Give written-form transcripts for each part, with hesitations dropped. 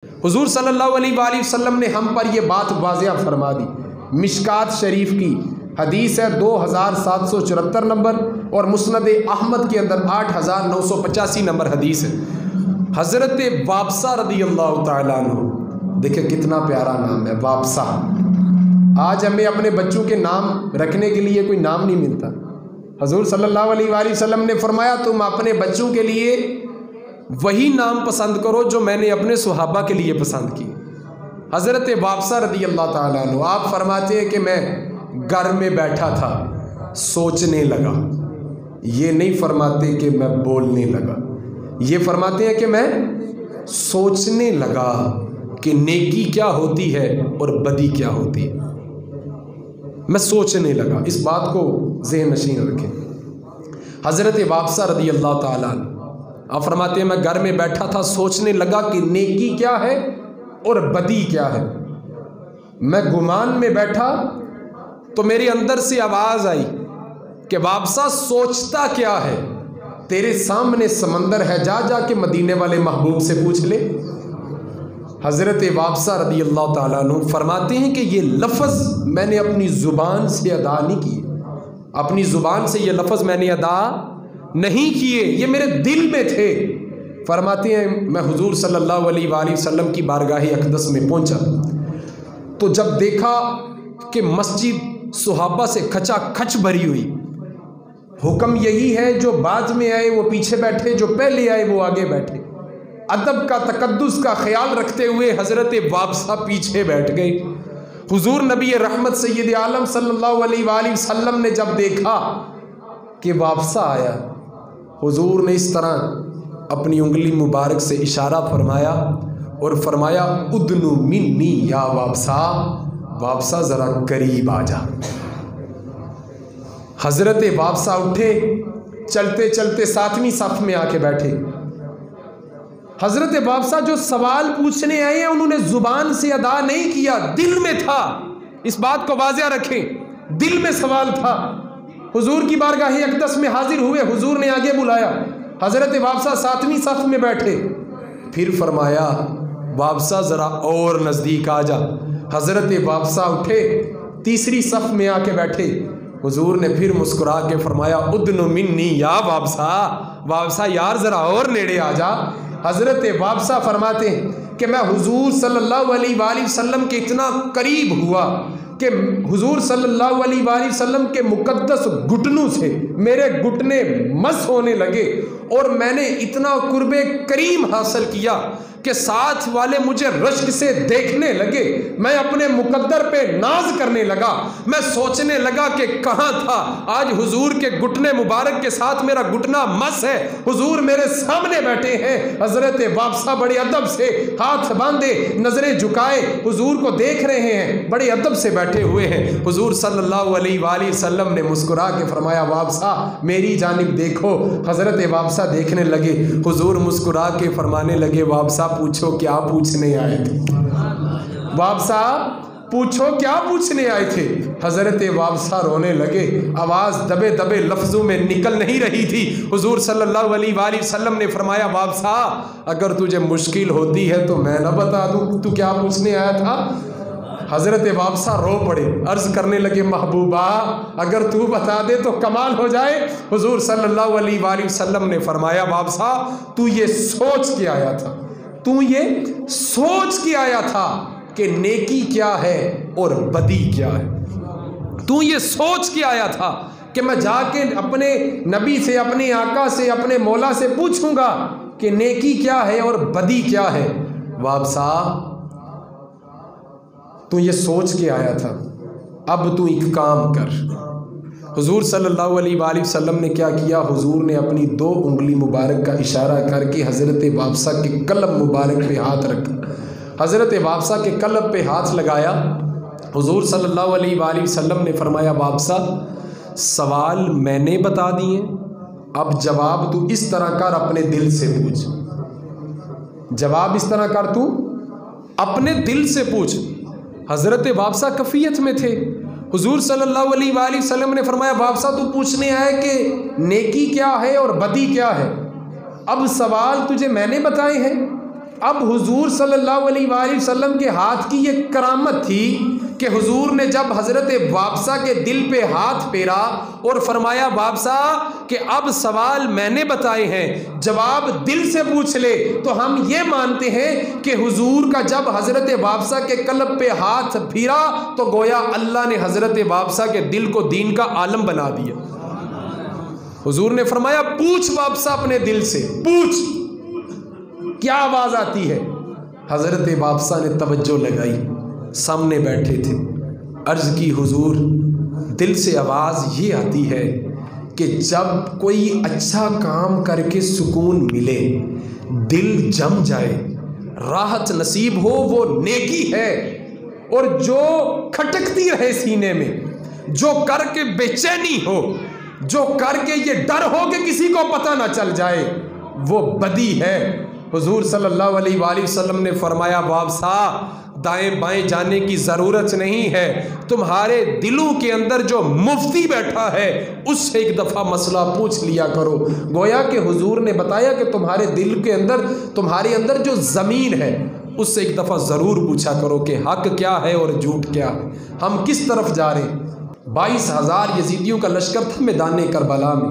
حضور صلی اللہ علیہ وآلہ وسلم نے ہم پر یہ بات واضح فرما دی۔ مشکات شریف کی حدیث ہے 2774 نمبر، اور مسند احمد کے اندر 8985 نمبر حدیث ہے۔ حضرت وابصہ رضی اللہ تعالیٰ عنہ، دیکھیں کتنا پیارا نام ہے وابصہ۔ آج ہمیں اپنے بچوں کے نام رکھنے کے لیے کوئی نام نہیں ملتا۔ حضور صلی اللہ علیہ وآلہ وسلم نے فرمایا تم اپنے بچوں کے لیے وہی نام پسند کرو جو میں نے اپنے صحابہ کے لیے پسند کی۔ حضرت وابصہ رضی اللہ تعالیٰ عنہ آپ فرماتے ہیں کہ میں گھر میں بیٹھا تھا سوچنے لگا، یہ نہیں فرماتے کہ میں بولنے لگا، یہ فرماتے ہیں کہ میں سوچنے لگا کہ نیکی کیا ہوتی ہے اور بدی کیا ہوتی ہے۔ میں سوچنے لگا، اس بات کو ذہن نشین رکھیں۔ حضرت وابصہ رضی اللہ تعالیٰ عنہ آپ فرماتے ہیں میں گھر میں بیٹھا تھا سوچنے لگا کہ نیکی کیا ہے اور بدی کیا ہے۔ میں گمان میں بیٹھا تو میرے اندر سے آواز آئی کہ وابصہ سوچتا کیا ہے؟ تیرے سامنے سمندر ہے، جا جا کے مدینے والے محبوب سے پوچھ لے۔ حضرت وابصہ رضی اللہ تعالیٰ عنہ فرماتے ہیں کہ یہ لفظ میں نے اپنی زبان سے ادا نہیں کیے، اپنی زبان سے یہ لفظ میں نے ادا نہیں کیے، یہ میرے دل میں تھے۔ فرماتے ہیں میں حضور صلی اللہ علیہ وآلہ وسلم کی بارگاہ اقدس میں پہنچا تو جب دیکھا کہ مسجد صحابہ سے کھچا کھچ بھری ہوئی، حکم یہی ہے جو بعد میں آئے وہ پیچھے بیٹھے، جو پہلے آئے وہ آگے بیٹھے۔ ادب کا تقدس کا خیال رکھتے ہوئے حضرت وابصہ پیچھے بیٹھ گئے۔ حضور نبی رحمت سید عالم صلی اللہ علیہ وآلہ وسلم نے جب دیکھا کہ وابصہ آیا، حضور نے اس طرح اپنی انگلی مبارک سے اشارہ فرمایا اور فرمایا ادنو منی یا وابصہ، وابصہ ذرا قریب آ جا۔ حضرت وابصہ اٹھے، چلتے چلتے 7ویں صف میں آ کے بیٹھے۔ حضرت وابصہ جو سوال پوچھنے آئے ہیں انہوں نے زبان سے ادا نہیں کیا، دل میں تھا، اس بات کو واضح رکھیں، دل میں سوال تھا۔ حضور کی بارگاہ اقدس میں حاضر ہوئے، حضور نے آگے بلایا، حضرت وابصہ 7ویں صف میں بیٹھے، پھر فرمایا وابصہ ذرا اور نزدیک آ جا۔ حضرت وابصہ اٹھے، 3ری صف میں آ کے بیٹھے۔ حضور نے پھر مسکرا کے فرمایا ادنو منی یا وابصہ، وابصہ یار ذرا اور نیڑے آ جا۔ حضرت وابصہ فرماتے ہیں کہ میں حضور صلی اللہ علیہ وآلہ وسلم کے اتنا قریب ہوا کہ حضور صلی اللہ علیہ وآلہ وسلم کے مقدس گھٹنوں سے میرے گھٹنے مس ہونے لگے، اور میں نے اتنا قرب کریم حاصل کیا کہ ساتھ والے مجھے رشک سے دیکھنے لگے، میں اپنے مقدر پہ ناز کرنے لگا، میں سوچنے لگا کہ کہاں تھا، آج حضور کے گھٹنے مبارک کے ساتھ میرا گھٹنا مس ہے، حضور میرے سامنے بیٹھے ہیں۔ حضرت وابصہ بڑے ادب سے ہاتھ باندھے، نظریں جھکائے، حضور کو دیکھ رہے ہیں، بڑے ادب سے بیٹھے ہوئے ہیں۔ حضور صلی اللہ علیہ وآلہ وسلم نے مسکرا کے فرمایا وابصہ میری جانب دیکھو۔ حضرت وابصہ دیکھنے لگے، حضور مسکرا کے فرمانے لگے وابصہ پوچھو کیا پوچھنے آئے تھے، وابصہ پوچھو کیا پوچھنے آئے تھے۔ حضرت وابصہ رونے لگے، آواز دبے دبے لفظوں میں نکل نہیں رہی تھی۔ حضور صلی اللہ علیہ وآلہ وسلم نے فرمایا وابصہ اگر تجھے مشکل ہوتی ہے تو میں نہ بتا دوں تو کیا پوچھنے آیا تھا؟ حضرت وابصہ رو پڑے، عرض کرنے لگے محبوبہ اگر تو بتا دے تو کمال ہو جائے۔ حضور صلی اللہ علیہ وآلہ وسلم نے فرمایا وابصہ تو یہ سوچ کے آیا تھا، تو یہ سوچ کے آیا تھا کہ نیکی کیا ہے اور بدی کیا ہے، تو یہ سوچ کے آیا تھا کہ میں جا کے اپنے نبی سے، اپنے آقا سے، اپنے مولا سے پوچھوں گا کہ نیکی کیا ہے اور بدی کیا ہے۔ وابصہ تو یہ سوچ کے آیا تھا، اب تو ایک کام کر۔ حضور صلی اللہ علیہ وآلہ وسلم نے کیا کیا؟ حضور نے اپنی 2 انگلی مبارک کا اشارہ کر کے حضرت وابصہ کے قلب مبارک پہ ہاتھ رکھا، حضرت وابصہ کے قلب پہ ہاتھ لگایا۔ حضور صلی اللہ علیہ وآلہ وسلم نے فرمایا وابصہ سوال میں نے بتا دیے، اب جواب تو اس طرح کر اپنے دل سے پوچھ، جواب اس طرح کر تو اپنے دل سے پوچھ۔ حضرت وابصہ کفیت میں تھے، حضور صلی اللہ علیہ وآلہ وسلم نے فرمایا وابصہ تو پوچھنے آئے کہ نیکی کیا ہے اور بدی کیا ہے، اب سوال تجھے میں نے بتائے ہیں، اب حضور صلی اللہ علیہ وآلہ وسلم کے ہاتھ کی یہ کرامت تھی کہ حضور نے جب حضرت وابسہ کے دل پہ ہاتھ پھیرا اور فرمایا وابسہ کہ اب سوال میں نے بتائے ہیں جواب دل سے پوچھ لے، تو ہم یہ مانتے ہیں کہ حضور کا جب حضرت وابسہ کے قلب پہ ہاتھ پھیرا تو گویا اللہ نے حضرت وابسہ کے دل کو دین کا عالم بنا دیا۔ حضور نے فرمایا پوچھ وابسہ اپنے دل سے، پوچھ کیا آواز آتی ہے۔ حضرت وابسہ نے توجہ لگائی، سامنے بیٹھے تھے، عرض کی حضور دل سے آواز یہ آتی ہے کہ جب کوئی اچھا کام کر کے سکون ملے، دل جم جائے، راحت نصیب ہو، وہ نیکی ہے، اور جو کھٹکتی رہے سینے میں، جو کر کے بے چینی ہو، جو کر کے یہ ڈر ہو کہ کسی کو پتہ نہ چل جائے، وہ بدی ہے۔ حضور صلی اللہ علیہ وآلہ وسلم نے فرمایا وابسہ دائیں بائیں جانے کی ضرورت نہیں ہے، تمہارے دلوں کے اندر جو مفتی بیٹھا ہے اس سے ایک دفعہ مسئلہ پوچھ لیا کرو۔ گویا کہ حضور نے بتایا کہ تمہارے دل کے اندر، تمہارے اندر جو زمین ہے اس سے ایک دفعہ ضرور پوچھا کرو کہ حق کیا ہے اور جھوٹ کیا ہے، ہم کس طرف جا رہے ہیں۔ 22,000 یزیدیوں کا لشکر تھا میدان کربلا میں،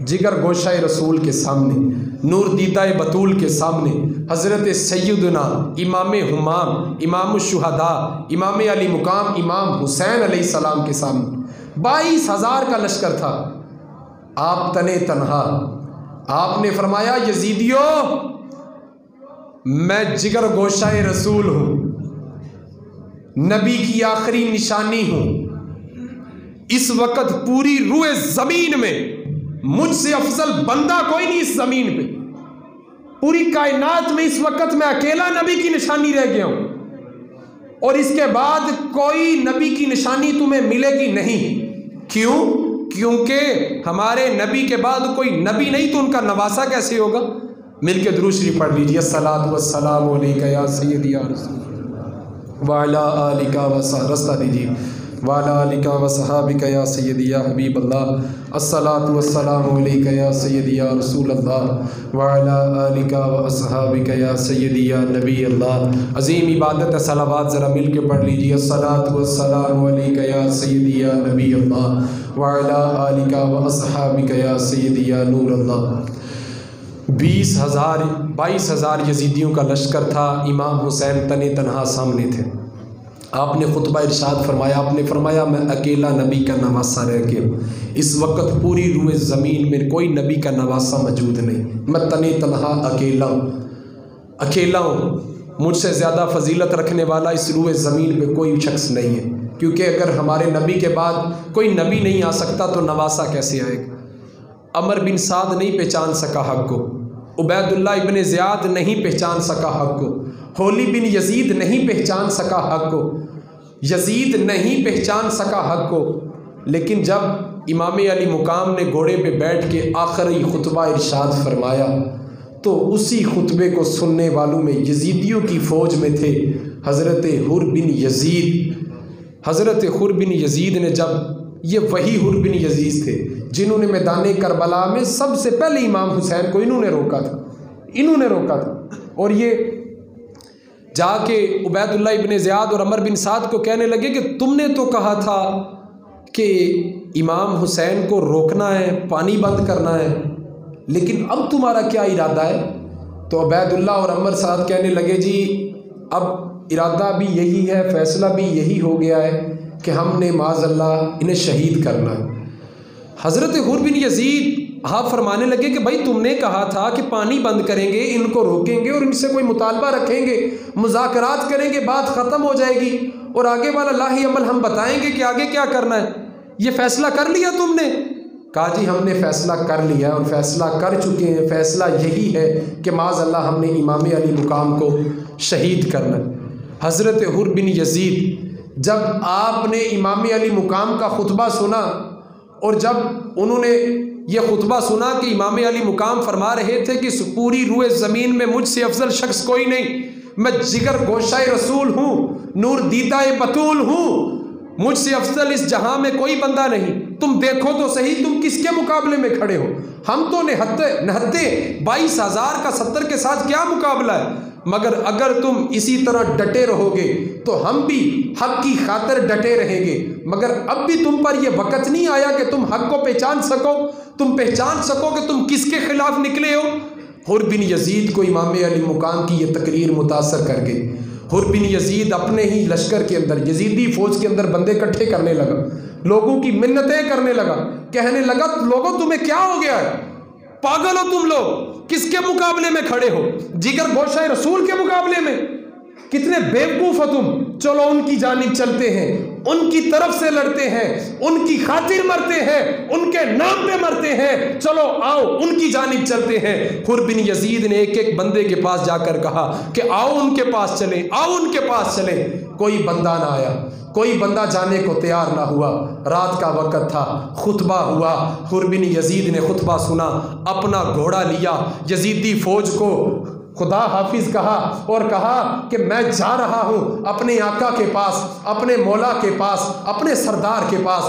جگر گوشہ رسول کے سامنے، نور دیدہ بطول کے سامنے، حضرت سیدنا امام ہمام، امام الشہداء، امام علی مقام، امام حسین علیہ السلام کے سامنے 22,000 کا لشکر تھا۔ آپ تنے تنہا، آپ نے فرمایا یزیدیو میں جگر گوشہ رسول ہوں، نبی کی آخری نشانی ہوں، اس وقت پوری روئے زمین میں مجھ سے افضل بندہ کوئی نہیں اس زمین پہ، پوری کائنات میں اس وقت میں اکیلا نبی کی نشانی رہ گیا ہوں، اور اس کے بعد کوئی نبی کی نشانی تمہیں ملے گی نہیں۔ کیوں؟ کیونکہ ہمارے نبی کے بعد کوئی نبی نہیں تو ان کا نواسا کیسے ہوگا؟ مل کے درود شریف پڑھ لیجیے، الصلاۃ والسلام علیک یا سیدی یا رسول وعلی آلک رستہ دیجیے وعلی آلک وصحابک یا سیدی یا حبیب اللہ، الصلاۃ والسلام علیک یا سیدی یا رسول اللہ وعلی آلک واصحابک یا سیدی یا نبی اللہ۔ عظیم عبادت صلوات ذرا مل کے پڑھ لیجیے، الصلاۃ والسلام علیک یا سیدی یا نبی اللہ وعلی آلک واصحابک یا سیدی یا نور اللہ۔ 22,000 یزیدیوں کا لشکر تھا، امام حسین تنے تنہا سامنے تھے۔ آپ نے خطبہ ارشاد فرمایا، آپ نے فرمایا میں اکیلا نبی کا نواسا رہ گیا ہوں، اس وقت پوری روئے زمین میں کوئی نبی کا نواسا موجود نہیں، میں تنے تنہا اکیلا ہوں، مجھ سے زیادہ فضیلت رکھنے والا اس روئے زمین پہ کوئی شخص نہیں ہے، کیونکہ اگر ہمارے نبی کے بعد کوئی نبی نہیں آ سکتا تو نواسا کیسے آئے گا؟ عمر بن سعد نہیں پہچان سکا حق کو، عبید اللہ ابن زیاد نہیں پہچان سکا حق کو، ہولی بن یزید نہیں پہچان سکا حق کو، یزید نہیں پہچان سکا حق کو، لیکن جب امام علی مقام نے گھوڑے پہ بیٹھ کے آخری خطبہ ارشاد فرمایا تو اسی خطبے کو سننے والوں میں یزیدیوں کی فوج میں تھے حضرت حر بن یزید۔ حضرت حر بن یزید نے جب، یہ وہی حر بن یزید تھے جنہوں نے میدان کربلا میں سب سے پہلے امام حسین کو انہوں نے روکا تھا، اور یہ جا کے عبید اللہ ابن زیاد اور عمر بن سعد کو کہنے لگے کہ تم نے تو کہا تھا کہ امام حسین کو روکنا ہے، پانی بند کرنا ہے، لیکن اب تمہارا کیا ارادہ ہے؟ تو عبید اللہ اور عمر سعد کہنے لگے جی اب ارادہ بھی یہی ہے، فیصلہ بھی یہی ہو گیا ہے کہ ہم نے معاذ اللہ انہیں شہید کرنا ہے۔ حضرت حر بن یزید آپ فرمانے لگے کہ بھائی تم نے کہا تھا کہ پانی بند کریں گے، ان کو روکیں گے اور ان سے کوئی مطالبہ رکھیں گے، مذاکرات کریں گے، بات ختم ہو جائے گی اور آگے والا لاہی عمل ہم بتائیں گے کہ آگے کیا کرنا ہے، یہ فیصلہ کر لیا تم نے؟ کہا جی ہم نے فیصلہ کر لیا اور فیصلہ کر چکے ہیں، فیصلہ یہی ہے کہ معاذ اللہ ہم نے امام علی مقام کو شہید کرنا ہے۔ حضرت حر بن یزید جب آپ نے امام علی مقام کا خطبہ سنا اور جب انہوں نے یہ خطبہ سنا کہ امام علی مقام فرما رہے تھے کہ پوری روئے زمین میں مجھ سے افضل شخص کوئی نہیں، میں جگر گوشہ رسول ہوں، نور دیدہ بطول ہوں، مجھ سے افضل اس جہاں میں کوئی بندہ نہیں، تم دیکھو تو صحیح تم کس کے مقابلے میں کھڑے ہو، ہم تو نہتے 22,000 کا 70 کے ساتھ کیا مقابلہ ہے، مگر اگر تم اسی طرح ڈٹے رہو گے تو ہم بھی حق کی خاطر ڈٹے رہیں گے، مگر اب بھی تم پر یہ وقت نہیں آیا کہ تم حق کو پہچان سکو، تم پہچان سکو کہ تم کس کے خلاف نکلے ہو۔ حر بن یزید کو امام علی مقام کی یہ تقریر متاثر کر گئی۔ حر بن یزید اپنے ہی لشکر کے اندر، یزیدی فوج کے اندر بندے اکٹھے کرنے لگا، لوگوں کی منتیں کرنے لگا، کہنے لگا لوگوں تمہیں کیا ہو گیا ہے، پاگل ہو تم لوگ، کس کے مقابلے میں کھڑے ہو، جگر گوشہ رسول کے مقابلے میں، کتنے بیوقوف ہو تم، چلو ان کی جانب چلتے ہیں، ان کی طرف سے لڑتے ہیں، ان کی خاطر مرتے ہیں، ان کے نام پہ مرتے ہیں، چلو آؤ ان کی جانب چلتے ہیں۔ حر بن یزید نے ایک ایک بندے کے پاس جا کر کہا کہ آؤ ان کے پاس چلیں، آؤ ان کے پاس چلیں۔ کوئی بندہ نہ آیا، کوئی بندہ جانے کو تیار نہ ہوا۔ رات کا وقت تھا، خطبہ ہوا، حر بن یزید نے خطبہ سنا، اپنا گھوڑا لیا، یزیدی فوج کو خدا حافظ کہا اور کہا کہ میں جا رہا ہوں اپنے آقا کے پاس، اپنے مولا کے پاس، اپنے سردار کے پاس۔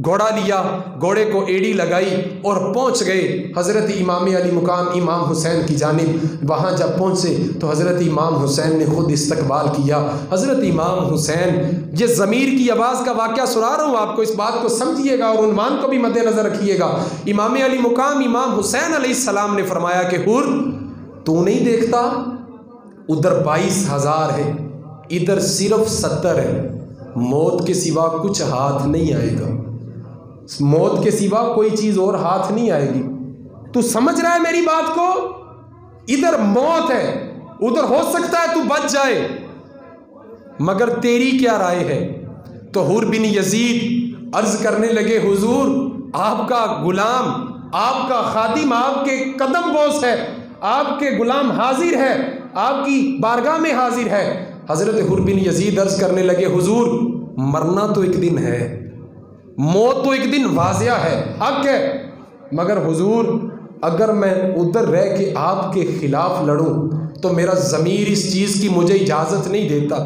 گھوڑا لیا، گھوڑے کو ایڑی لگائی اور پہنچ گئے حضرت امام علی مقام امام حسین کی جانب۔ وہاں جب پہنچے تو حضرت امام حسین نے خود استقبال کیا۔ حضرت امام حسین، یہ ضمیر کی آواز کا واقعہ سنا رہا ہوں آپ کو، اس بات کو سمجھیے گا اور عنوان کو بھی مد نظر رکھیے گا۔ امام علی مقام امام حسین علیہ السلام نے فرمایا کہ حر، تو نہیں دیکھتا ادھر 22,000 ہے، ادھر صرف 70 ہے، موت کے سوا کچھ ہاتھ نہیں آئے گا، موت کے سوا کوئی چیز اور ہاتھ نہیں آئے گی۔ تو سمجھ رہا ہے میری بات کو؟ ادھر موت ہے، ادھر ہو سکتا ہے تو بچ جائے، مگر تیری کیا رائے ہے؟ تو حر بن یزید عرض کرنے لگے، حضور آپ کا غلام، آپ کا خادم آپ کے قدم بوس ہے، آپ کے غلام حاضر ہے، آپ کی بارگاہ میں حاضر ہے۔ حضرت حر بن یزید عرض کرنے لگے، حضور مرنا تو ایک دن ہے، موت تو ایک دن واضح ہے، حق ہے، مگر حضور اگر میں ادھر رہ کے آپ کے خلاف لڑوں تو میرا ضمیر اس چیز کی مجھے اجازت نہیں دیتا۔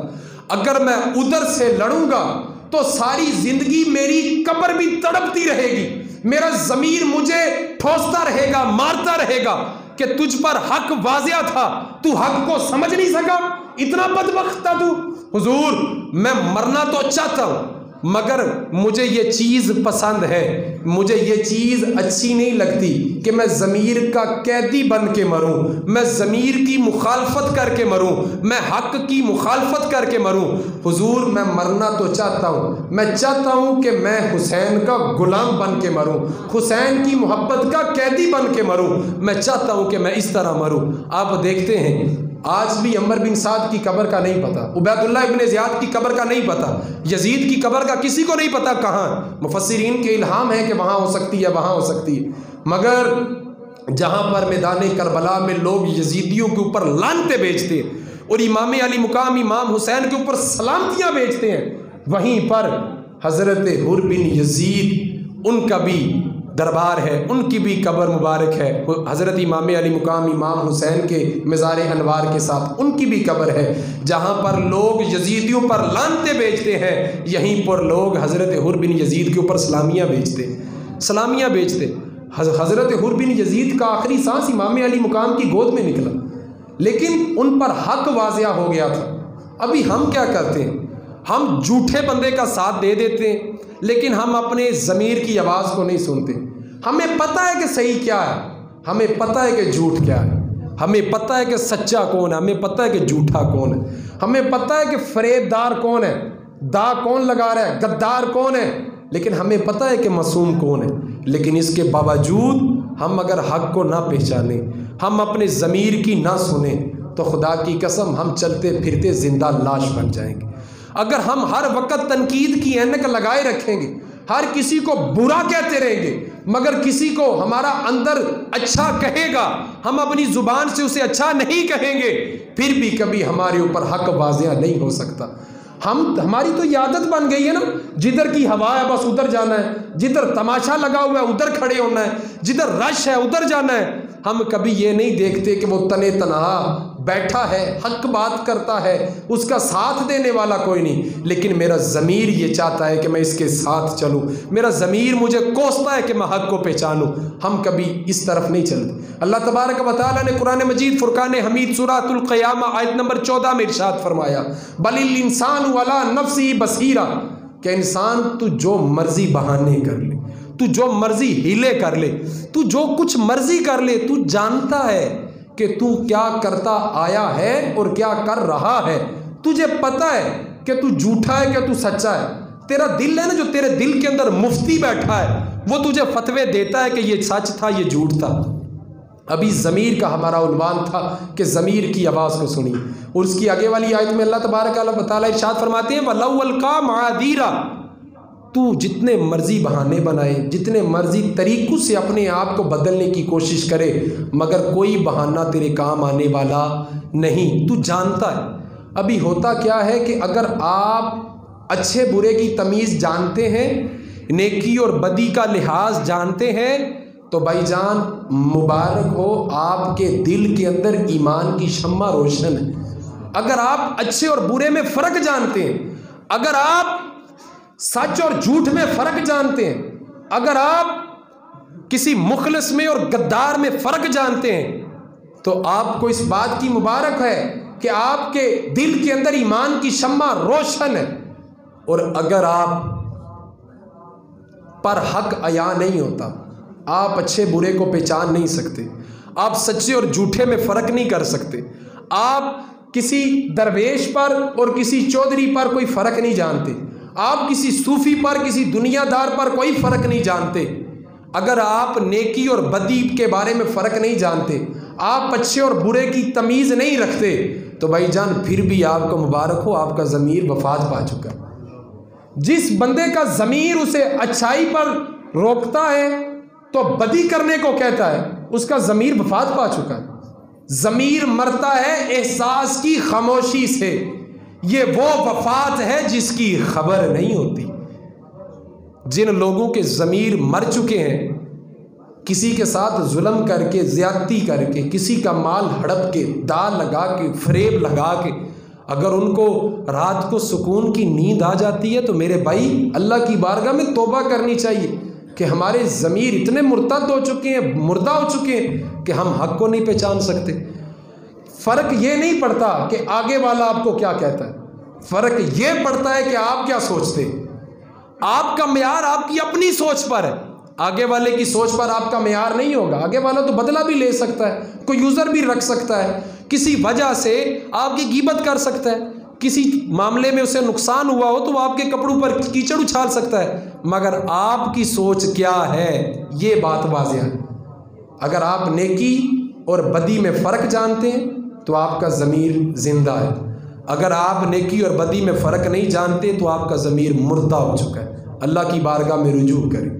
اگر میں ادھر سے لڑوں گا تو ساری زندگی میری قبر بھی تڑپتی رہے گی، میرا ضمیر مجھے ٹھوستا رہے گا، مارتا رہے گا کہ تجھ پر حق واضح تھا، تو حق کو سمجھ نہیں سکا، اتنا بدبخت تھا تو۔ حضور میں مرنا تو چاہتا ہوں، مگر مجھے یہ چیز پسند ہے، مجھے یہ چیز اچھی نہیں لگتی کہ میں ضمیر کا قیدی بن کے مروں، میں ضمیر کی مخالفت کر کے مروں، میں حق کی مخالفت کر کے مروں۔ حضور میں مرنا تو چاہتا ہوں، میں چاہتا ہوں کہ میں حسین کا غلام بن کے مروں، حسین کی محبت کا قیدی بن کے مروں، میں چاہتا ہوں کہ میں اس طرح مروں۔ آپ دیکھتے ہیں آج بھی عمر بن سعد کی قبر کا نہیں پتہ، عبید اللہ ابن زیاد کی قبر کا نہیں پتہ، یزید کی قبر کا کسی کو نہیں پتہ کہاں۔ مفسرین کے الہام ہے کہ وہاں ہو سکتی ہے، وہاں ہو سکتی ہے، مگر جہاں پر میدان کربلا میں لوگ یزیدیوں کے اوپر لعنتیں بیچتے ہیں اور امام علی مقام امام حسین کے اوپر سلامتیاں بیچتے ہیں، وہیں پر حضرت حر بن یزید ان کا بھی دربار ہے، ان کی بھی قبر مبارک ہے، حضرت امام علی مقام امام حسین کے مزار انوار کے ساتھ ان کی بھی قبر ہے۔ جہاں پر لوگ یزیدیوں پر لعنتیں بیچتے ہیں، یہیں پر لوگ حضرت حر بن یزید کے اوپر سلامیاں بیچتے، سلامیاں بیچتے۔ حضرت حر بن یزید کا آخری سانس امام علی مقام کی گود میں نکلا، لیکن ان پر حق واضح ہو گیا تھا۔ ابھی ہم کیا کرتے ہیں؟ ہم جھوٹے بندے کا ساتھ دے دیتے ہیں، لیکن ہم اپنے ضمیر کی آواز کو نہیں سنتے۔ ہمیں پتہ ہے کہ صحیح کیا ہے، ہمیں پتہ ہے کہ جھوٹ کیا ہے، ہمیں پتہ ہے کہ سچا کون ہے، ہمیں پتہ ہے کہ جھوٹا کون ہے، ہمیں پتہ ہے کہ فریب دار کون ہے، دا کون لگا رہا ہے، غدار کون ہے، لیکن ہمیں پتہ ہے کہ معصوم کون ہے۔ لیکن اس کے باوجود ہم اگر حق کو نہ پہچانیں، ہم اپنے ضمیر کی نہ سنیں، تو خدا کی قسم ہم چلتے پھرتے زندہ لاش بن جائیں گے۔ اگر ہم ہر وقت تنقید کی اینک لگائے رکھیں گے، ہر کسی کو برا کہتے رہیں گے، مگر کسی کو ہمارا اندر اچھا کہے گا، ہم اپنی زبان سے اسے اچھا نہیں کہیں گے، پھر بھی کبھی ہمارے اوپر حق واضح نہیں ہو سکتا۔ ہماری تو یہ عادت بن گئی ہے نا، جدھر کی ہوا ہے بس ادھر جانا ہے، جدھر تماشا لگا ہوا ہے ادھر کھڑے ہونا ہے، جدھر رش ہے ادھر جانا ہے۔ ہم کبھی یہ نہیں دیکھتے کہ وہ تنے تنہا بیٹھا ہے, حق بات کرتا ہے, اس کا ساتھ دینے والا کوئی نہیں, لیکن میرا ضمیر یہ چاہتا ہے کہ میں اس کے ساتھ چلوں, میرا ضمیر مجھے کوستا ہے کہ میں حق کو پہچانوں. ہم کبھی اس طرف نہیں چلتے. اللہ تبارک و تعالیٰ نے قرآن مجید فرقان حمید سورۃ القیامہ آیت نمبر 14 میں ارشاد فرمایا, بل الانسان علی نفسہ بصیرہ, کہ انسان تو جو مرضی بہانے کر لے, تو جو مرضی ہیلے کر لے, تو جو کچھ مرضی کر لے, تو جانتا ہے کہ تو کیا کرتا آیا ہے اور کیا کر رہا ہے. تجھے پتا ہے کہ تو جھوٹا ہے کہ تو سچا ہے. تیرا دل ہے نا, جو تیرے دل کے اندر مفتی بیٹھا ہے, وہ تجھے فتوے دیتا ہے کہ یہ سچ تھا, یہ جھوٹ تھا. ابھی ضمیر کا ہمارا عنوان تھا کہ ضمیر کی آواز کو سنی, اور اس کی آگے والی آیت میں اللہ تبارک و تعالیٰ ارشاد فرماتے ہیں وَلَوْ أَلْقَىٰ مَعَاذِيرًا, تو جتنے مرضی بہانے بنائے, جتنے مرضی طریقوں سے اپنے آپ کو بدلنے کی کوشش کرے, مگر کوئی بہانہ تیرے کام آنے والا نہیں. تو جانتا ہے. ابھی ہوتا کیا ہے کہ اگر آپ اچھے برے کی تمیز جانتے ہیں, نیکی اور بدی کا لحاظ جانتے ہیں, تو بھائی جان مبارک ہو, آپ کے دل کے اندر ایمان کی شمع روشن ہے. اگر آپ اچھے اور برے میں فرق جانتے ہیں, اگر آپ سچ اور جھوٹ میں فرق جانتے ہیں, اگر آپ کسی مخلص میں اور غدار میں فرق جانتے ہیں, تو آپ کو اس بات کی مبارک ہے کہ آپ کے دل کے اندر ایمان کی شمع روشن ہے. اور اگر آپ پر حق عیاں نہیں ہوتا, آپ اچھے برے کو پہچان نہیں سکتے, آپ سچے اور جھوٹے میں فرق نہیں کر سکتے, آپ کسی درویش پر اور کسی چودھری پر کوئی فرق نہیں جانتے, آپ کسی صوفی پر کسی دنیا دار پر کوئی فرق نہیں جانتے, اگر آپ نیکی اور بدی کے بارے میں فرق نہیں جانتے, آپ اچھے اور برے کی تمیز نہیں رکھتے, تو بھائی جان پھر بھی آپ کو مبارک ہو, آپ کا ضمیر وفات پا چکا ہے. جس بندے کا ضمیر اسے اچھائی پر روکتا ہے تو بدی کرنے کو کہتا ہے, اس کا ضمیر وفات پا چکا ہے. ضمیر مرتا ہے احساس کی خاموشی سے, یہ وہ وفات ہے جس کی خبر نہیں ہوتی. جن لوگوں کے ضمیر مر چکے ہیں, کسی کے ساتھ ظلم کر کے, زیادتی کر کے, کسی کا مال ہڑپ کے, دال لگا کے, فریب لگا کے, اگر ان کو رات کو سکون کی نیند آ جاتی ہے, تو میرے بھائی اللہ کی بارگاہ میں توبہ کرنی چاہیے کہ ہمارے ضمیر اتنے مرتد ہو چکے ہیں, مردہ ہو چکے ہیں کہ ہم حق کو نہیں پہچان سکتے. فرق یہ نہیں پڑتا کہ آگے والا آپ کو کیا کہتا ہے, فرق یہ پڑتا ہے کہ آپ کیا سوچتے ہیں. آپ کا معیار آپ کی اپنی سوچ پر ہے, آگے والے کی سوچ پر آپ کا معیار نہیں ہوگا. آگے والا تو بدلہ بھی لے سکتا ہے, کوئی یوزر بھی رکھ سکتا ہے, کسی وجہ سے آپ کی غیبت کر سکتا ہے, کسی معاملے میں اسے نقصان ہوا ہو تو وہ آپ کے کپڑوں پر کیچڑ اچھال سکتا ہے, مگر آپ کی سوچ کیا ہے یہ بات واضح ہے. اگر آپ نیکی اور بدی میں فرق جانتے ہیں تو آپ کا ضمیر زندہ ہے, اگر آپ نیکی اور بدی میں فرق نہیں جانتے تو آپ کا ضمیر مردہ ہو چکا ہے. اللہ کی بارگاہ میں رجوع کریں.